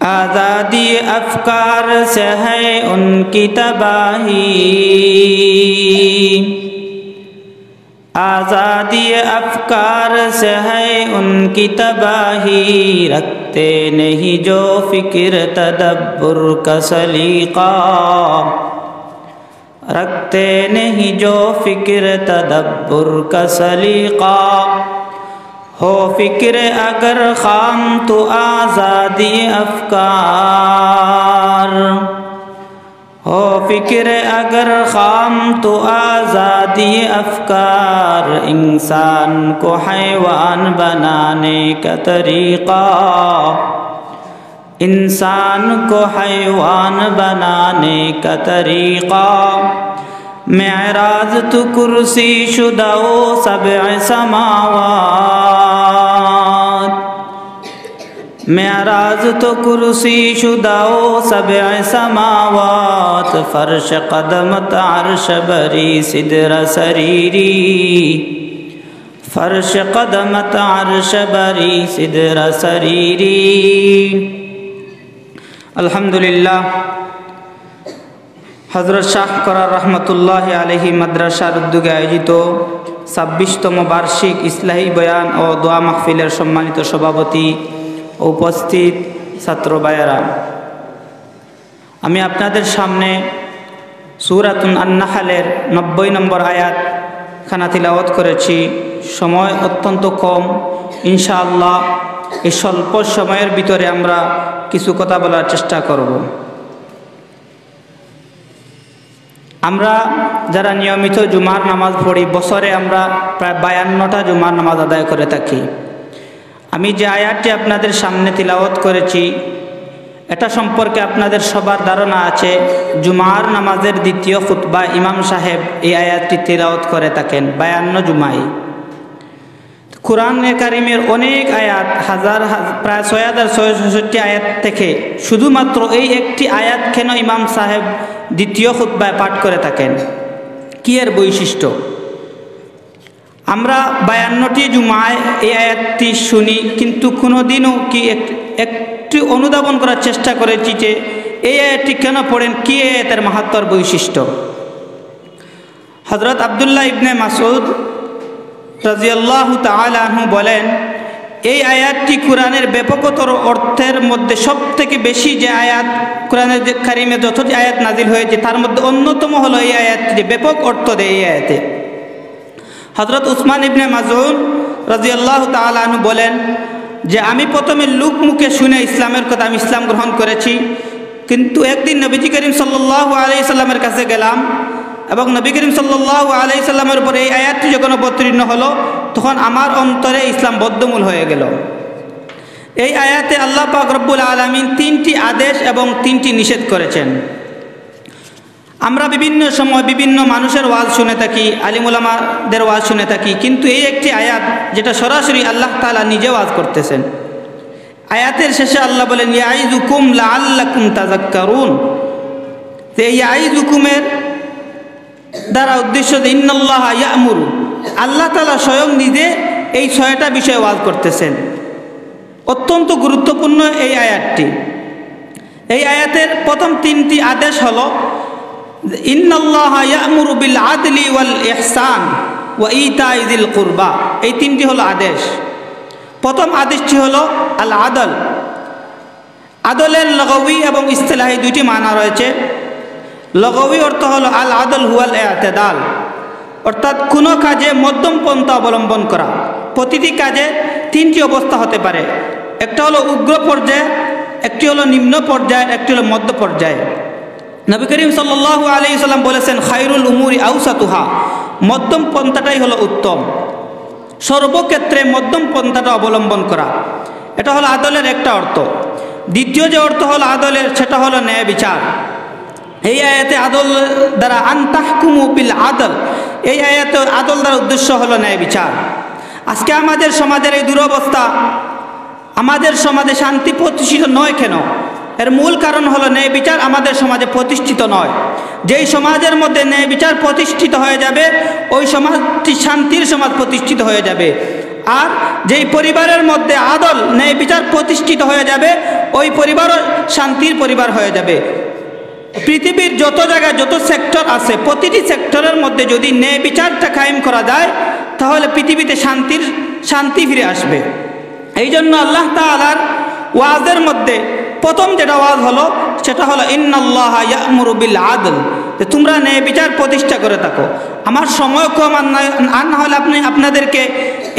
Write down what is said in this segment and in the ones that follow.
आज़ादी अफ़कार से है उनकी तबाही, आज़ादी अफ़कार से है उनकी तबाही। रखते नहीं जो फ़िक्र तदब्बुर का सलीक़ा, रखते नहीं जो फ़िक्र तदब्बुर का सलीक़ा। हो फ़िक्र अगर ख़ाम तो आज़ादी अफ़कार, हो फ़िक्र अगर ख़ाम तो आज़ादी अफ़कार। इंसान को हैवान बनाने का तरीक़ा, इंसान को हैवान बनाने का तरीक़ा। मेराज तो कुर्सी शुदाओ सबअ समावात, मेराज तो कुर्सी शुदाओ सबअ समावात। फ़र्श क़दमत अर्श बरी सिदर सरीरी, फ़र्श क़दमत अर्श बरी सिदर सरीरी। अल्हम्दुलिल्लाह। हज़रत शाह करार रहमतुल्लाहि अलैहि माद्रासार उद्योगे आयोजित 26तम बार्षिक इस्लाही बयान और दोया महफिलेर सम्मानित सभापति उपस्थित छात्र भाइয়েরা, আমি আপনাদের সামনে সূরাতুন আন-নাহলের 90 নম্বর আয়াত খানা তিলাওয়াত করেছি। সময় অত্যন্ত কম, ইনশাআল্লাহ এই স্বল্প সময়ের ভিতরে আমরা কিছু কথা বলার চেষ্টা করব। আমরা যারা নিয়মিত জুমার নামাজ পড়ি, বছরে আমরা প্রায় 52টা জুমার নামাজ আদায় করে থাকি। আমি যে আয়াতটি আপনাদের সামনে তিলাওয়াত করেছি এটা সম্পর্কে আপনাদের সবার ধারণা আছে। জুমার নামাজের দ্বিতীয় খুতবা ইমাম সাহেব এই আয়াতটি তিলাওয়াত করে থাকেন 52 জুমায়। কুরআনে কারিমের অনেক আয়াত, প্রায় 6666 আয়াত থেকে শুধুমাত্র এই একটি আয়াত কেন ইমাম সাহেব দ্বিতীয় খুতবায় পাঠ করে থাকেন? কি এর বৈশিষ্ট্য? আমরা 52টি জুমায় এই আয়াতটি শুনি, কিন্তু কোনোদিনও কি একটু অনুধাবন করার চেষ্টা করেছি যে এই আয়াতটি কেন পড়েন, কি এর মাহাত্ম্যর বৈশিষ্ট্য? হযরত আব্দুল্লাহ ইবনে মাসউদ রাদিয়াল্লাহু তাআলা আনহু বলেন, এই আয়াতটি কোরআনের ব্যাপকতর অর্থের মধ্যে সবথেকে বেশি যে আয়াত কোরআনের কারিমে যতটি আয়াত নাজিল হয়েছে তার মধ্যে অন্যতম হলো এই আয়াতটি, যে ব্যাপক অর্থ দেয় এই আয়াতে। হযরত উসমান ইবনে মাযউন রাদিয়াল্লাহু তাআলা আনহু বলেন যে আমি প্রথমে লোক মুখে শুনে ইসলামের কথা, আমি ইসলাম গ্রহণ করেছি, কিন্তু একদিন নবীজি করিম সাল্লাল্লাহু আলাইহি সাল্লামের কাছে গেলাম এবং নবী করিম সাল্লাল্লাহু আলাইহি সাল্লামের উপর এই আয়াতটি যখন অবতীর্ণ হলো তখন আমার অন্তরে ইসলাম বদ্ধমূল হয়ে গেল। এই আয়াতে আল্লাহ পাক রব্বুল আলামিন 3টি আদেশ এবং 3টি নিষেধ করেছেন। আমরা বিভিন্ন সময় বিভিন্ন মানুষের ওয়াজ শুনে থাকি, আলিম উলামাদের ওয়াজ শুনে থাকি, কিন্তু এই একটি আয়াত যেটা সরাসরি আল্লাহ তাআলা নিজে ওয়াজ করতেছেন। আয়াতের শেষে আল্লাহ বলেন ইয়াইযুকুম লাআল্লাকুম তাযাক্কারুন। এই ইয়াইযুকুমের দ্বারা উদ্দেশ্য যে ইন্নাল্লাহা ইয়া'মুরু, আল্লাহ তাআলা স্বয়ং নিজে এই 6টা বিষয়ে ওয়াজ করতেছেন। অত্যন্ত গুরুত্বপূর্ণ এই আয়াতটি। এই আয়াতের প্রথম 3টি আদেশ হলো ইন্নাল্লাহা ইয়া'মুরু বিল আদলি ওয়াল ইহসান ওয়া ইতাই যিল কুরবা। এই 3টি হলো আদেশ। প্রথম আদেশটি হলো আল আদল। আদলের লগাবি এবং ইসতিলাহি 2টি মানা রয়েছে। লগাবি অর্থ হলো আল আদল হুয়াল ইআতিদাল, অর্থাৎ কোনো কাজে মধ্যম পন্থা অবলম্বন করা। প্রতিটি কাজে 3টি অবস্থা হতে পারে, একটা হলো উগ্র পর্যায়ে, একটি হলো নিম্ন পর্যায়ে, একটি হলো মধ্য পর্যায়ে। নবী করিম সাল্লাল্লাহু আলাইহি সাল্লাম বলেছেন খায়রুল উমুরি আওসাতুহা, মধ্যম পন্থাটাই হলো উত্তম। সর্বক্ষেত্রে মধ্যম পন্থাটা অবলম্বন করা, এটা হলো আদলের একটা অর্থ। দ্বিতীয় যে অর্থ হলো আদলের, সেটা হলো ন্যায় বিচার। এই আয়াতে আদল দ্বারা আনতাহকুমু বিল আদল, এই আয়াতে আদল দ্বারা উদ্দেশ্য হলো ন্যায় বিচার। আজকে আমাদের সমাজের এই দুরবস্থা, আমাদের সমাজে শান্তি প্রতিষ্ঠিত নয় কেন? এর মূল কারণ হলো ন্যায় বিচার আমাদের সমাজে প্রতিষ্ঠিত নয়। যেই সমাজের মধ্যে ন্যায় বিচার প্রতিষ্ঠিত হয়ে যাবে ওই সমাজটি শান্তির সমাজ প্রতিষ্ঠিত হয়ে যাবে। আর যেই পরিবারের মধ্যে আদল ন্যায় বিচার প্রতিষ্ঠিত হয়ে যাবে ওই পরিবারও শান্তির পরিবার হয়ে যাবে। পৃথিবীর যত জায়গায় যত সেক্টর আছে প্রতিটি সেক্টরের মধ্যে যদি ন্যায় বিচারটা কায়েম করা যায় তাহলে পৃথিবীতে শান্তি ফিরে আসবে। এই জন্য আল্লাহ তাআলার ওয়াজের মধ্যে প্রথম যেটা ওয়াজ হলো সেটা হলো ইন্নাল্লাহা ইয়া'মুরু বিল আদল, যে তোমরা ন্যায় বিচার প্রতিষ্ঠা করে থাকো। আমার সময় কম, আর না হলে আপনাদেরকে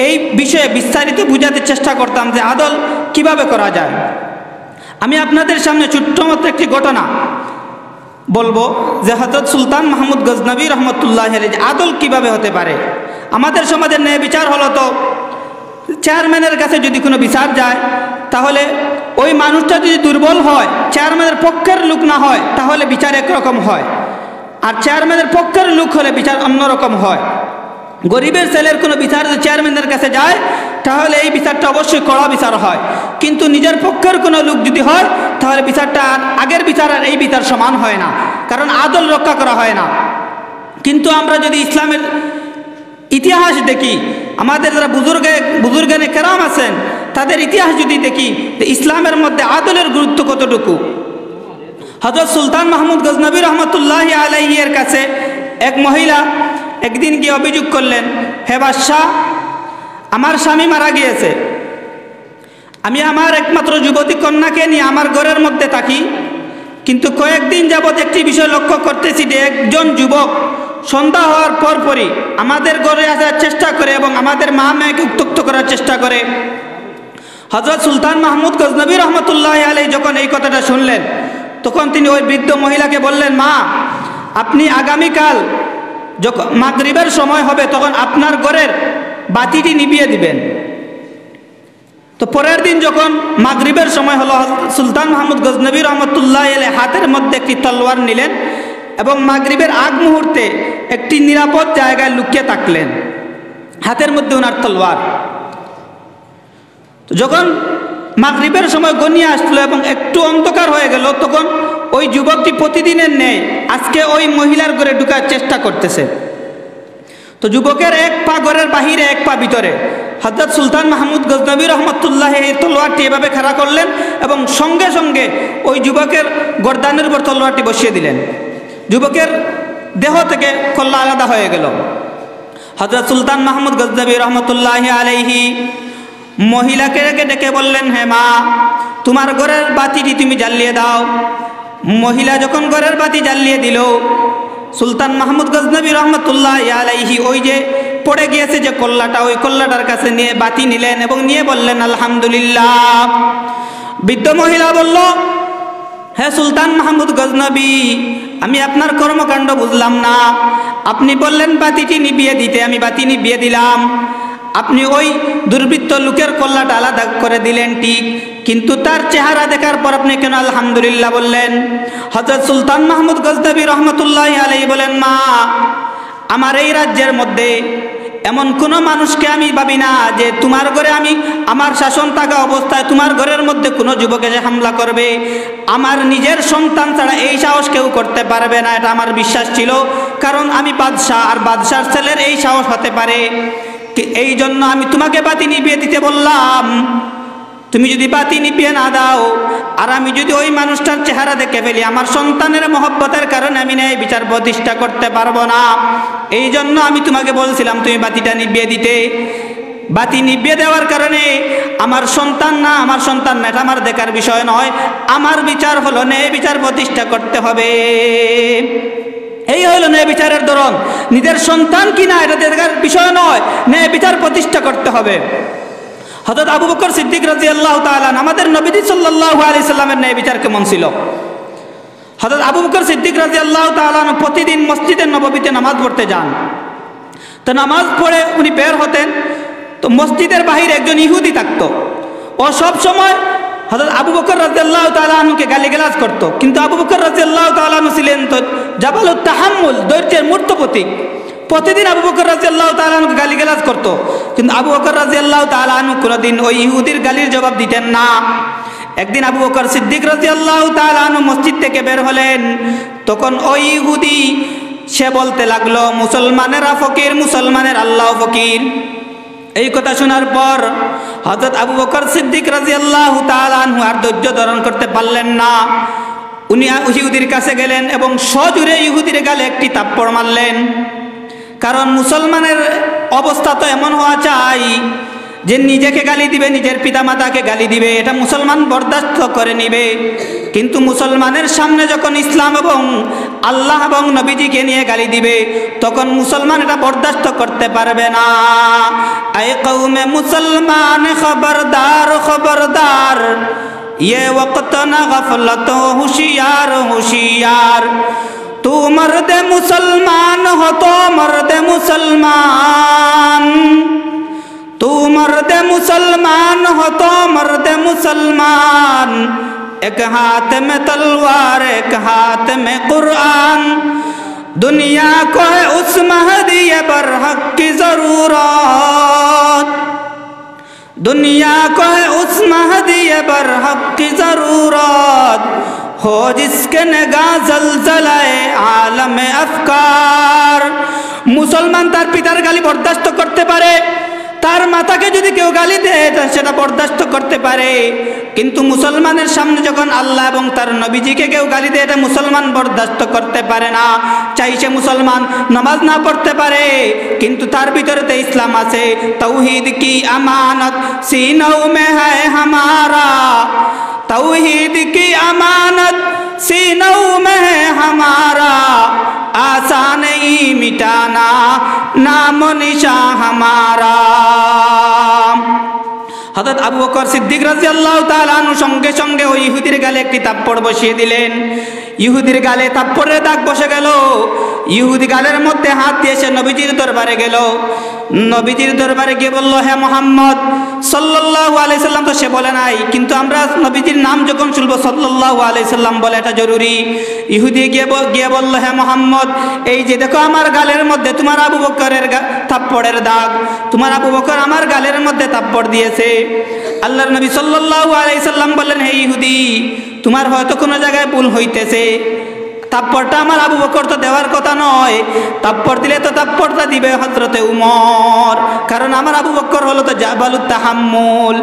এই বিষয়ে বিস্তারিত বুঝাতে চেষ্টা করতাম যে আদল কিভাবে করা যায়। আমি আপনাদের সামনে ছোট্ট মতো একটি ঘটনা বলবো যে হযরত সুলতান মাহমুদ গজনবী রহমতুল্লাহি আলাইহি আদল কিভাবে হতে পারে। আমাদের সমাজের ন্যায় বিচার হলো তো চেয়ারম্যানের কাছে যদি কোনো বিচার যায় তাহলে ওই মানুষটা যদি দুর্বল হয়, চেয়ারম্যানের পক্ষের লোক না হয়, তাহলে বিচার একরকম হয়, আর চেয়ারম্যানের পক্ষের লোক হলে বিচার অন্যরকম হয়। গরিবের ছেলের কোনো বিচার যদি চেয়ারম্যানের কাছে যায় তাহলে এই বিচারটা অবশ্যই কড়া বিচার হয়, কিন্তু নিজের পক্ষের কোনো লোক যদি হয় তাহলে বিচারটা আগের বিচার আর এই বিচার সমান হয় না, কারণ আদল রক্ষা করা হয় না। কিন্তু আমরা যদি ইসলামের ইতিহাস দেখি, আমাদের যারা বুজুর্গানে কেরাম আছেন তাদের ইতিহাস যদি দেখি, ইসলামের মধ্যে আদলের গুরুত্ব কতটুকু। হযরত সুলতান মাহমুদ গজনবী রহমতুল্লাহি আলাইহি এর কাছে এক মহিলা একদিন গিয়ে অভিযোগ করলেন, হে বাদশাহ, আমার স্বামী মারা গিয়েছে, আমি আমার একমাত্র যুবতী কন্যাকে নিয়ে আমার ঘরের মধ্যে থাকি, কিন্তু কয়েকদিন যাবৎ একটি বিষয় লক্ষ্য করতেছি যে একজন যুবক সন্ধ্যা হওয়ার পরপরই আমাদের ঘরে আসার চেষ্টা করে এবং আমাদের মা মেয়েকে উত্ত্যক্ত করার চেষ্টা করে। হযরত সুলতান মাহমুদ গজনবী রহমতুল্লাহি আলাইহি যখন এই কথাটা শুনলেন তখন তিনি ওই বৃদ্ধ মহিলাকে বললেন, মা, আপনি আগামীকাল যখন মাগরিবের সময় হবে তখন আপনার ঘরের বাতিটি নিভিয়ে দিবেন। তো পরের দিন যখন মাগরিবের সময় হলো, সুলতান মাহমুদ গজনবী রহমতুল্লাহি আলাইহি হাতের মধ্যে একটি তলোয়ার নিলেন এবং মাগরিবের আগ মুহূর্তে একটি নিরাপদ জায়গায় লুকিয়ে থাকলেন, হাতের মধ্যে ওনার তলোয়ার। তো যখন মাগরিবের সময় গনিয়ে আসলো এবং একটু অন্ধকার হয়ে গেল তখন ওই যুবকটি প্রতিদিনের ন্যায় আজকে ওই মহিলার ঘরে ঢুকার চেষ্টা করতেছে। তো যুবকের এক পা ঘরের বাহিরে এক পা ভিতরে। হযরত সুলতান মাহমুদ গজনবী রহমতুল্লাহি এই তলোয়ারটি এভাবে খাড়া করলেন এবং সঙ্গে সঙ্গে ওই যুবকের গর্দানের উপর তলোয়ারটি বসিয়ে দিলেন। যুবকের দেহ থেকে কল্লা আলাদা হয়ে গেল। হযরত সুলতান মাহমুদ গজনবী রহমতুল্লাহি আলাইহি মহিলাকে ডেকে বললেন, হে মা, তোমার ঘরের বাতিটি তুমি জ্বালিয়ে দাও। মহিলা যখন ঘরের বাতি জ্বালিয়ে দিল, সুলতান মাহমুদ গজনবী রহমতুল্লাহি আলাইহি ওই যে পড়ে গিয়েছে যে কল্লাটা, ওই কল্লাটার কাছে নিয়ে বাতি নিলেন এবং নিয়ে বললেন আলহামদুলিল্লাহ। বৃদ্ধ মহিলা বলল, হে সুলতান মাহমুদ গজনবী, আমি আপনার কর্মকাণ্ড বুঝলাম না। আপনি বললেন বাতিটি নিভিয়ে দিতে, আমি বাতি নিভিয়ে দিলাম। আপনি ওই দুর্বৃত্ত লোকের কল্লাটা আলাদা করে দিলেন ঠিক, কিন্তু তার চেহারা দেখার পর আপনি কেন আলহামদুলিল্লাহ বললেন? হযরত সুলতান মাহমুদ গজনবী রহমতুল্লাহি আলাইহি বলেন, মা, আমার এই রাজ্যের মধ্যে এমন কোনো মানুষকে আমি ভাবি না যে তোমার ঘরে আমার শাসন থাকা অবস্থায় তোমার ঘরের মধ্যে কোনো যুবক এসে হামলা করবে। আমার নিজের সন্তান ছাড়া এই সাহস কেউ করতে পারবে না, এটা আমার বিশ্বাস ছিল, কারণ আমি বাদশাহ, আর বাদশার ছেলের এই সাহস হতে পারে। এই জন্য আমি তোমাকে বাতি নিভিয়ে দিতে বললাম। তুমি যদি বাতি নিভিয়ে না দাও আর আমি যদি ওই মানুষটার চেহারা দেখে ফেলি, আমার সন্তানের মহব্বতের কারণে আমি ন্যায় বিচার প্রতিষ্ঠা করতে পারবো না। এই জন্য আমি তোমাকে বলছিলাম তুমি বাতিটা নিভিয়ে দিতে। বাতি নিভিয়ে দেওয়ার কারণে আমার সন্তান না, এটা আমার দেখার বিষয় নয়। আমার বিচার হলো ন্যায় বিচার প্রতিষ্ঠা করতে হবে। এই হলো ন্যায় বিচারের ধরন। নিজের সন্তান কিনা এটা দেখার বিষয় নয়, ন্যায় বিচার প্রতিষ্ঠা করতে হবে। হযরত আবু বকর সিদ্দিক রাদিয়াল্লাহু তাআলা, আমাদের নবীজি সাল্লাল্লাহু আলাইহি সাল্লামের ন্যায় বিচার কেমন ছিল? হযরত আবু বকর সিদ্দিক রাদিয়াল্লাহু তাআলা প্রতিদিন মসজিদে নববীতে নামাজ পড়তে যান। তো নামাজ পড়ে উনি বের হতেন, তো মসজিদের বাহিরে একজন ইহুদি থাকতো। ও সব সময় হযরত আবু বকর রাদিয়াল্লাহু তাআলা আনহুকে গালিগালাজ করতো, কিন্তু আবু বকর রাদিয়াল্লাহু তাআলা আনহু ছিলেন তো জাবালুত তাহাম্মুল, ধৈর্যের মূর্ত প্রতীক। প্রতিদিন আবু বকর রাদিয়াল্লাহু তাআলা আনহুকে গালিগালাজ করতো, কিন্তু আবু বকর রাদিয়াল্লাহু তাআলা আনহু কোনোদিন ওই ইহুদির গালির জবাব দিতেন না। একদিন আবু বকর সিদ্দিক রাদিয়াল্লাহু তাআলা আনহু মসজিদ থেকে বের হলেন, তখন ওই ইহুদি সে বলতে লাগলো, মুসলমানেরা ফকির, মুসলমানের আল্লাহ ফকির। এই কথা শোনার পর হযরত আবু বকর সিদ্দিক রাদিয়াল্লাহু তাআলা আনহু আর ধৈর্য ধারণ করতে পারলেন না। উনি ইহুদির কাছে গেলেন এবং সজোরে ইহুদির গালে একটি থাপ্পড় মারলেন। কারণ মুসলমানের অবস্থা তো এমন হওয়া চাই যে নিজেকে গালি দিবে, নিজের পিতামাতাকে গালি দিবে, এটা মুসলমান বরদাস্ত করে নিবে। কিন্তু মুসলমানের সামনে যখন ইসলাম এবং আল্লাহ এবং নবীজিকে নিয়ে গালি দিবে, তখন মুসলমান এটা বরদাস্ত করতে পারবে না। আয় কওমে মুসলমান খবরদার খবরদার, ये वक्त न गफलत होशियार होशियार, तू मर्द मुसलमान हो तो मर्द मुसलमान, तू मर्द मुसलमान हो तो मर्द मुसलमान, एक हाथ में तलवार एक हाथ में कुरान, दुनिया को है उस महदी बरहक की जरूरत, दुनिया को है उस महदी बरहक की जरूरत, हो जिसके निगाह जलजलाए आलम अफकार। मुसलमान तार पितार गाली बर्दाश्त करते पारे, তার মাতাকে যদি কেউ গালি দেয় সেটা বরদাস্ত করতে পারে, কিন্তু মুসলমানের সামনে যখন আল্লাহ এবং তার নবীজিকে কেউ গালি দেয় এটা মুসলমান বরদাস্ত করতে পারে না। চাই সে মুসলমান নামাজ না পড়তে পারে, কিন্তু তার ভিতরে তো ইসলাম আছে। তাওহীদ কি আমানত সিনাও মে হ্যায় হামারা, তাওহীদ কি আমানত सीनों में हमारा, आसान नहीं मिटाना नाम निशा हमारा। হযরত আবু বকর সিদ্দিক রাদিয়াল্লাহু তাআলা আনহু সঙ্গে সঙ্গে ওই ইহুদির গালে একটি থাপ্পড় বসিয়ে দিলেন। ইহুদির গালে থাপ্পড়ের দাগ বসে গেল। ইহুদি গালের মধ্যে হাত দিয়ে সে নবীজির দরবারে গেল। নবীজির দরবারে গিয়ে বলল, হে মুহাম্মদ সাল্লাল্লাহু আলাইহি সাল্লাম, তো সে বলে নাই, কিন্তু আমরা নবীজির নাম যখন শুনবো সাল্লাল্লাহু আলাইহি সাল্লাম বলে, এটা জরুরি। ইহুদি গিয়ে বলল, হে মুহাম্মদ, এই যে দেখো আমার গালের মধ্যে তোমার আবু বকরের থাপ্পড়ের দাগ, তোমার আবু বকর আমার গালের মধ্যে থাপ্পড় দিয়েছে। আল্লাহর নবী সাল্লাল্লাহু আলাইহি সাল্লাম বললেন, হে ইহুদি, তোমার হয়তো কোনো জায়গায় ভুল হইতেছে, থাপ্পড়টা আমার আবু বকর তো দেওয়ার কথা নয়, থাপ্পড় দিলে তো থাপ্পড়টা দিবে হযরতে উমর, কারণ আমার আবু বকর হলো তো জাবালুত তাহাম্মুল।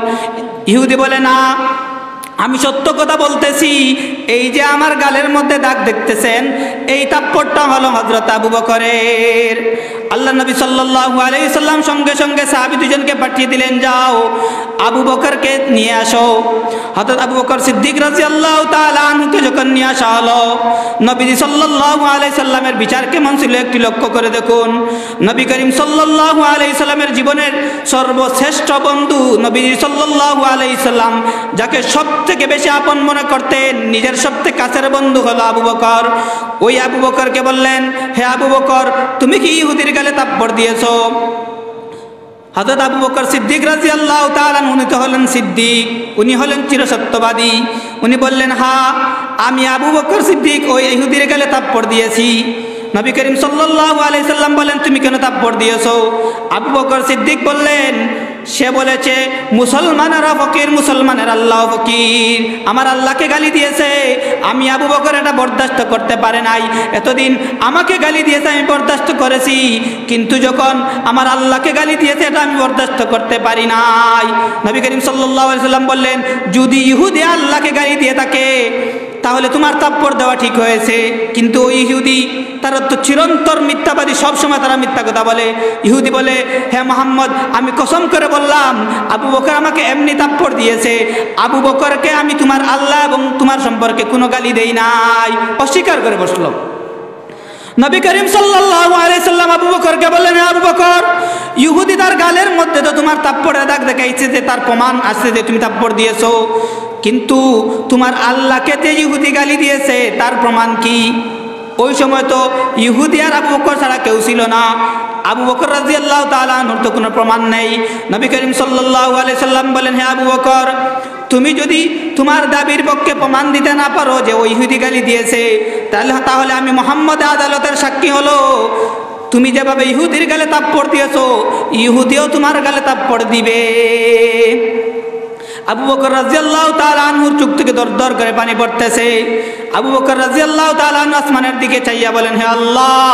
ইহুদি বলে, না, আমি সত্য কথা বলতেছি, এই যে আমার গালের মধ্যে দাগ দেখতেছেন, এই থাপ্পড়টা হলো হযরত আবু বকরের। আল্লাহ নবী সাল্লাল্লাহু আলাইহি সাল্লাম সঙ্গে সঙ্গে সাহাবী দুজনকে পাঠিয়ে দিলেন, যাও আবু বকরকে নিয়ে আসো। হযরত আবু বকর সিদ্দিক রাদিয়াল্লাহু তাআলা আনহুকে যখন নিয়ে আসা হলো, নবীজি সাল্লাল্লাহু আলাইহি সাল্লামের বিচার কেমন ছিল একটি লক্ষ্য করে দেখুন। নবী করিম সাল্লাল্লাহু আলাইহি সাল্লামের জীবনের সর্বশ্রেষ্ঠ বন্ধু নবীজি সাল্লাল্লাহু আলাইহি সাল্লাম যাকে সবথেকে বেশি আপন মনে করতেন, নিজের সবথেকে কাছের বন্ধু হলো আবু বকর। ওই আবু বকরকে বললেন, হে আবু বকর, তুমি কি ইহুদির গালে থাপ্পড় দিয়েছো? হযরত আবু বকর সিদ্দিক রাদিয়াল্লাহু তাআলা উনি তো হলেন সিদ্দিক, উনি হলেন চিরসত্যবাদী। উনি বললেন, হ্যাঁ, আমি আবু বকর সিদ্দিক ওই ইহুদির গালে থাপ্পড় দিয়েছি। নবী করিম সাল্লাল্লাহু আলাইহি সাল্লাম বলেন, তুমি কেন থাপ্পড় দিয়েছো? আবু বকর সিদ্দিক বললেন, সে বলেছে মুসলমানেরা ফকির, মুসলমানের আল্লাহ ফকির, আমার আল্লাহকে গালি দিয়েছে, আমি আবু বকর এটা বরদাস্ত করতে পারে নাই। এতদিন আমাকে গালি দিয়েছে, আমি বরদাস্ত করেছি, কিন্তু যখন আমার আল্লাহকে গালি দিয়েছে এটা আমি বরদাস্ত করতে পারি নাই। নবী করিম সাল্লাল্লাহু আলাইহি সাল্লাম বললেন, যদি ইহুদি আল্লাহকে গালি দিয়ে থাকে তাহলে তোমার থাপ্পড় দেওয়া ঠিক হয়েছে, কিন্তু ওই ইহুদি তারা তো চিরন্তর মিথ্যাবাদী, সবসময় তারা মিথ্যা কথা বলে। ইহুদি বলে, হে মুহাম্মদ, আমি কসম করে বললাম আবু বকর আমাকে এমনি থাপ্পড় দিয়েছে, আবু বকরকে আমি তোমার আল্লাহ এবং তোমার সম্পর্কে কোনো গালি দেই নাই। অস্বীকার করে বসল। নবী করিম সাল্লাল্লাহু আলাইহি সাল্লাম আবু বকরকে বললেন, আবু বকর, ইহুদি তার গালের মধ্যে তো তোমার থাপ্পড়ের দাগ দেখাইছে, যে তার প্রমাণ আছে যে তুমি থাপ্পড় দিয়েছো, কিন্তু তোমার আল্লাহকে যে ইহুদি গালি দিয়েছে তার প্রমাণ কি? ওই সময় তো ইহুদি আর আবু বকর ছাড়া কেউ ছিল না। আবু বকর রাদিয়াল্লাহু তাআলা আনহুর তো কোনো প্রমাণ নেই। নবী করিম সাল্লাল্লাহু আলাইহি সাল্লাম বলেন, হে আবু বকর, তুমি যদি তোমার দাবির পক্ষে প্রমাণ দিতে না পারো যে ওই ইহুদি গালি দিয়েছে, তাহলে আমি মুহাম্মদ আদালতের সাক্ষী হলো, তুমি যেভাবে ইহুদির গালে থাপ্পড় দিয়েছো, ইহুদিও তোমার গালে থাপ্পড় দিবে। আবু বকর রাদিয়াল্লাহু তাআলা আনহুর চোখ থেকে দরদর করে পানি পড়তেছে। আবু বকর রাদিয়াল্লাহু তাআলা আনহু আসমানের দিকে চাইয়া বলেন, হে আল্লাহ,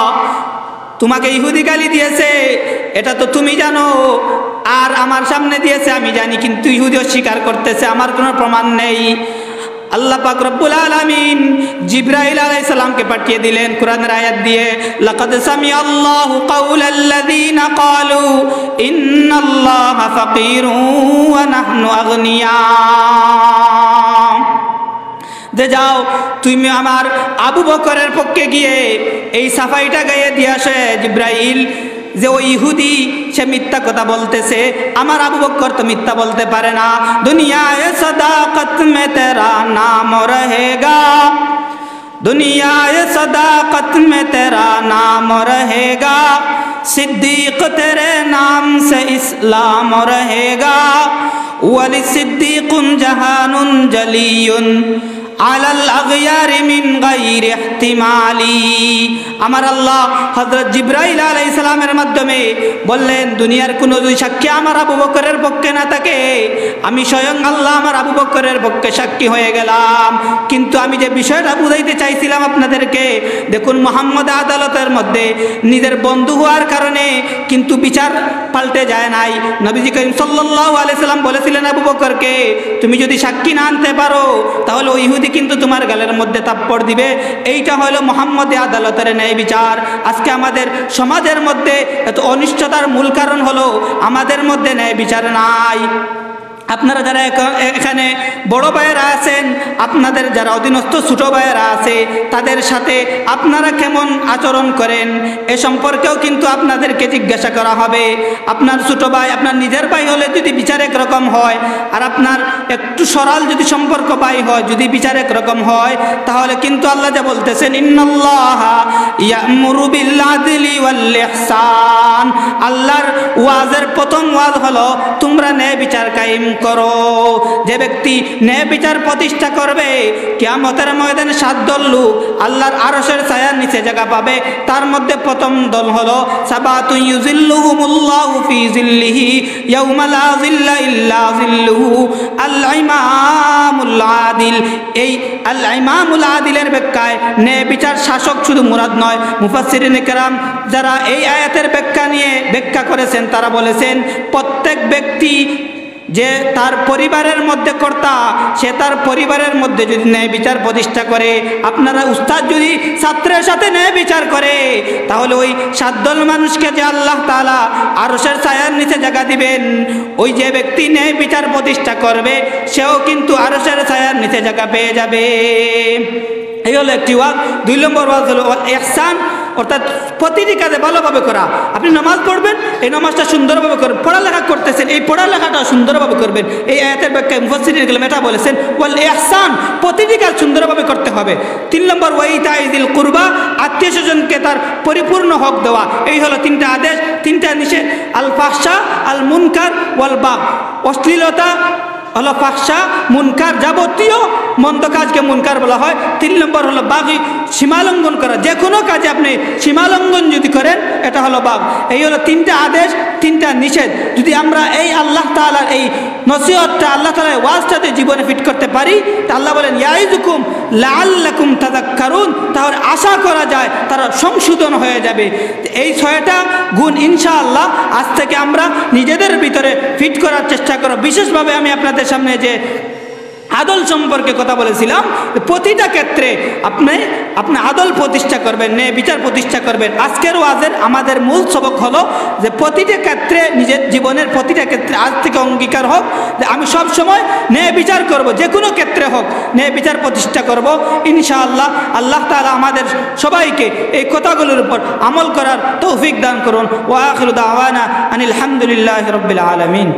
তোমাকে ইহুদি গালি দিয়েছে এটা তো তুমি জানো, আর আমার সামনে দিয়েছে আমি জানি, কিন্তু ইহুদি অস্বীকার করতেছে, আমার কোনো প্রমাণ নেই। আল্লাহ পাক রব্বুল আলামিন জিবরাইল আলাইহিস সালামকে পাঠিয়ে দিলেন কোরআনের আয়াত দিয়ে, লাকাদ সামিআল্লাহু কাওলাল্লাযীনা ক্বালু ইন্নাল্লাহা ফাকীরুন ওয়া নাহনু আগনিয়া। যে যাও তুমি আমার আবু বকরের পক্ষে গিয়ে এই সাফাইটা গায়ে দিয়ে আসে জিবরাইল, যে ওই ইহুদি সে মিথ্যা কথা বলতেছে, আমার আবু বকর তো মিথ্যা বলতে পারে না। দুনিয়ায়ে সাদাকত মে তেরা নাম রহেগা, দুনিয়ায়ে সাদাকত মে তেরা নাম রহেগা, सिद्दीक तेरे नाम से इस्लाम रहेगा, वली सिद्दीकुन जहानुन जलीयुन আলাল আগয়ারি মিন গায়রি ইহতিমালি। আমার আল্লাহ হযরত জিবরাইল আলাইহিস সালামের মাধ্যমে বললেন, দুনিয়ার কোনো দুই সাক্ষী আমার আবু বকরের পক্ষে না থাকে, আমি স্বয়ং আল্লাহ আমার আবু বকরের পক্ষে সাক্ষী হয়ে গেলাম। কিন্তু আমি যে বিষয়টা বুঝাইতে চাইছিলাম আপনাদেরকে, দেখুন মুহাম্মদ আদালতের মধ্যে নিজের বন্ধু হওয়ার কারণে কিন্তু বিচার পাল্টে যায় নাই। নবীজি করিম সাল্লাল্লাহু আলাইহি সাল্লাম বলেছিলেন আবু বকরকে, তুমি যদি সাক্ষী না আনতে পারো তাহলে ওই ইহুদি কিন্তু তোমার গালের মধ্যে থাপ্পড় দিবে। এইটা হলো মুহাম্মদী আদালতের ন্যায় বিচার। আজকে আমাদের সমাজের মধ্যে এত অনিষ্টতার মূল কারণ হলো আমাদের মধ্যে ন্যায় বিচার নাই। আপনারা যারা এখানে বড় ভাইয়েরা আছেন, আপনাদের যারা অধীনস্থ ছোট ভাইয়েরা আছে, তাদের সাথে আপনারা কেমন আচরণ করেন এ সম্পর্কেও কিন্তু আপনাদেরকে জিজ্ঞাসা করা হবে। আপনার ছোট ভাই আপনার নিজের ভাই হলে যদি বিচার একরকম হয়, আর আপনার একটু সরল যদি সম্পর্ক ভাই হয়, যদি বিচার একরকম হয়, তাহলে কিন্তু আল্লাহ যা বলতেছেন, ইন্নাল্লাহা ইয়া'মুরু বিল আদলি ওয়াল ইহসান, আল্লাহর ওয়াজের প্রথম ওয়াজ হলো তোমরা ন্যায় বিচার কায়েম করো। যে ব্যক্তি ন্যায় বিচার প্রতিষ্ঠা করবে, কিয়ামতের ময়দানে 7 দল লোক আল্লাহর আরশের ছায়ার নিচে জায়গা পাবে। তার মধ্যে প্রথম দল হলো সাবাতু ইউজিল্লুহুমুল্লাহু ফি জিল্লিহি ইয়াউমা লা জিল্লা ইল্লা জিল্লুহু, আল ইমামুল আদিল। এই আল ইমামুল আদিলের ব্যাখ্যায় ন্যায় বিচার শাসক শুধু মুরাদ নয়। মুফাসসিরিনে কেরাম যারা এই আয়াতের ব্যাখ্যা করেছেন, তারা বলেছেন প্রত্যেক ব্যক্তি যে তার পরিবারের মধ্যে কর্তা, সে তার পরিবারের মধ্যে যদি ন্যায় বিচার প্রতিষ্ঠা করে, আপনারা উস্তাদ যদি ছাত্রের সাথে ন্যায় বিচার করে, তাহলে ওই 7 দল মানুষকে যে আল্লাহ তাআলা আরশের ছায়ার নিচে জায়গা দিবেন, ওই যে ব্যক্তি ন্যায় বিচার প্রতিষ্ঠা করবে সেও কিন্তু আরশের ছায়ার নিচে জায়গা পেয়ে যাবে। এই হলো একটি ওয়াজ। 2 নম্বর ওয়াজ হলো ইহসান, অর্থাৎ প্রতিটি কাজে ভালোভাবে করা। আপনি নামাজ পড়বেন, এই নামাজটা সুন্দরভাবে করবেন। পড়ালেখা করতেছেন, এই পড়ালেখাটা সুন্দরভাবে করবেন। এই আয়াতের ব্যাখ্যায় মুফাসসিরিন কেরাম এটা বলেছেন, ওয়াল ইহসান, প্রতিটি কাজ সুন্দরভাবে করতে হবে। 3 নম্বর ওয়াইতাইযিল কুরবা, আত্মীয় স্বজনকে তার পরিপূর্ণ হক দেওয়া। এই হলো 3টা আদেশ, 3টা নিষেধ। আল ফাহশা আল মুনকার ওয়াল বাগ, অশ্লীলতা হলো ফাহশা, মুনকার যাবতীয় মন্দ কাজকে মুনকার বলা হয়। 3 নম্বর হলো বাগি, সীমালঙ্ঘন করা। যে কোনো কাজে আপনি সীমালঙ্ঘন যদি করেন, এটা হলো বাগ। এই হলো 3টা আদেশ, 3টা নিষেধ। যদি আমরা এই আল্লাহ তাআলার এই নসিহতটা, আল্লাহ তাআলার ওয়াজটাতে জীবনে ফিট করতে পারি, তা আল্লাহ বলেন ইয়াইযুকুম লাআল্লাকুম তাযাক্কারুন, তাহলে আশা করা যায় তারা সংশোধন হয়ে যাবে। এই 6টা গুণ ইনশাআল্লাহ আজ থেকে আমরা নিজেদের ভিতরে ফিট করার চেষ্টা করব। বিশেষভাবে আমি আপনাদের সামনে যে আদল সম্পর্কে কথা বলেছিলাম, প্রতিটা ক্ষেত্রে আপনি আদল প্রতিষ্ঠা করবেন, ন্যায় বিচার প্রতিষ্ঠা করবেন। আজকের ওয়াজের আমাদের মূল সবক হলো যে প্রতিটা ক্ষেত্রে, নিজের জীবনের প্রতিটা ক্ষেত্রে আজ থেকে অঙ্গীকার হোক যে আমি সব সময় ন্যায় বিচার করব, যে কোনো ক্ষেত্রে হোক ন্যায় বিচার প্রতিষ্ঠা করব। ইনশাআল্লাহ আল্লাহ তাআলা আমাদের সবাইকে এই কথাগুলোর উপর আমল করার তৌফিক দান করুন। ওয়া আখিরু দাওয়ানা আনিল হামদুলিল্লাহি রাব্বিল আলামিন।